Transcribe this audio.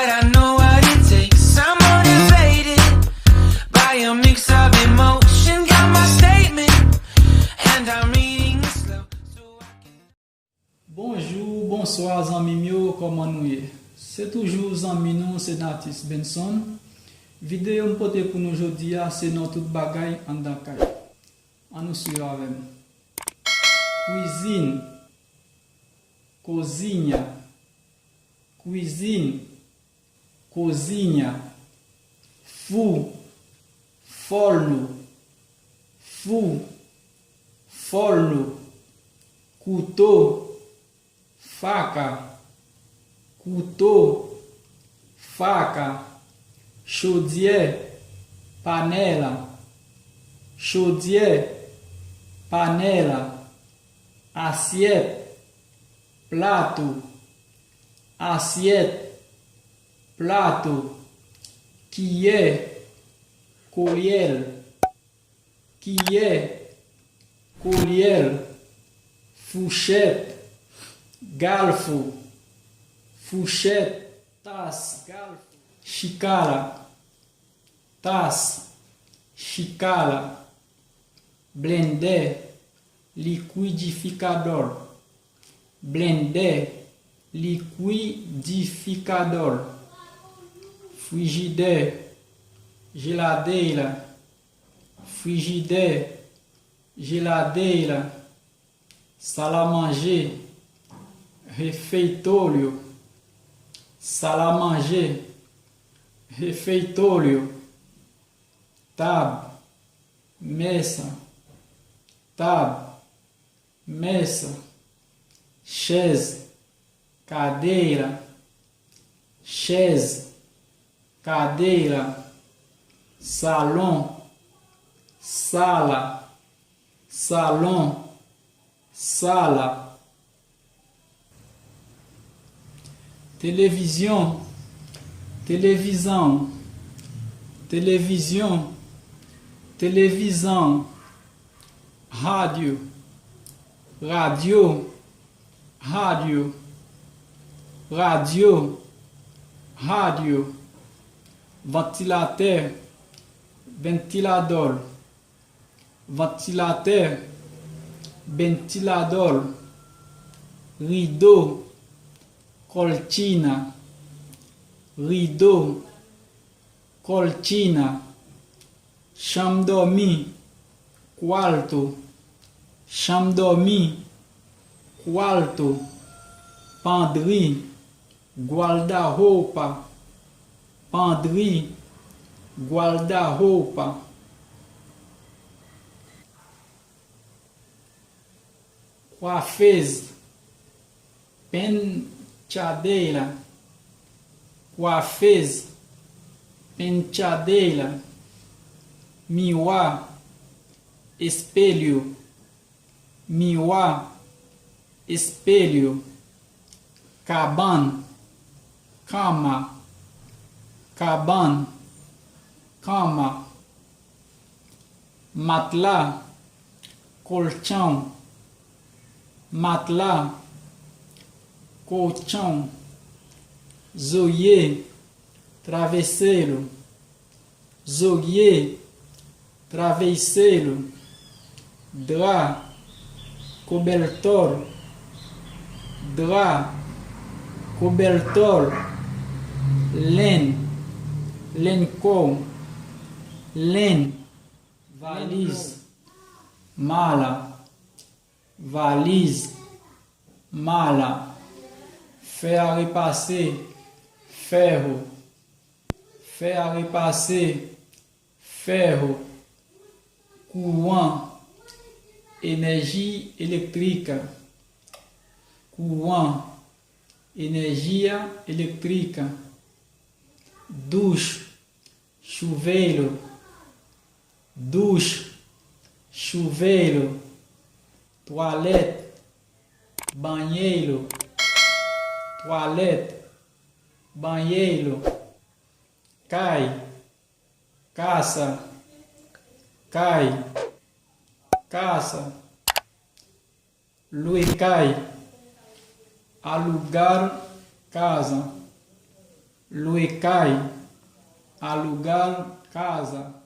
but I know what it takes. I'm motivated by a mix of emotion. Got my statement, and I'm reading it slow. Bonjour, bonsoir, amis mio, comment nous y? C'est toujours amis nous, c'est Natis Benson. Vidéo me porte pour nous aujourd'hui, c'est notre bagaille en Dakar. On nous suit avec cuisine, cozinha, cuisine, cozinha, four, forno, four, forno, couteau, faca, couteau, faca, chaudière, panela, chaudière, panela, assiette, plato, assiette, plato, cuillère, collier, cuillère, collier, fourchette, galfo, fourchette, tasse, galfo, xicala, tasse, xicala, blender, liquidificador, blender, liquidificador, frigidaire, geladeira, frigidaire, geladeira, sala à manger, refeitório, sala à manger, refeitório, tab, mesa, tab, mesa, chaise, cadeira, chaise, cadeira, salão, sala, salão, sala, televisão, televisão, televisão, televisão, rádio, radio, rádio, radio, rádio, ventilateur, ventilador, ventilateur, ventilador, rideau, cortina, rideau, cortina, chambre dormir, quarto, chambre dormir, quarto, penderie, guarda-roupa, penderie, guarda-roupa, coiffeuse, penteadeira, coiffeuse, penteadeira, miroir, espelho, miroir, espelho, cabane, cama, cabane, cama, matelas, colchão, matelas, colchão, zoiê, travesseiro, zoiê, travesseiro, drap, cobertor, drap, cobertor, laine, lençol, laine, valise, mala, valise, mala, fer à repasser, ferro, fer à repasser, ferro, courant, énergie électrique, courant, energia elétrica, douche, chuveiro, douche, chuveiro, toilette, banheiro, toilette, banheiro, cai, caça, cai, caça, luecai, alugar casa, louer caille, alugar casa.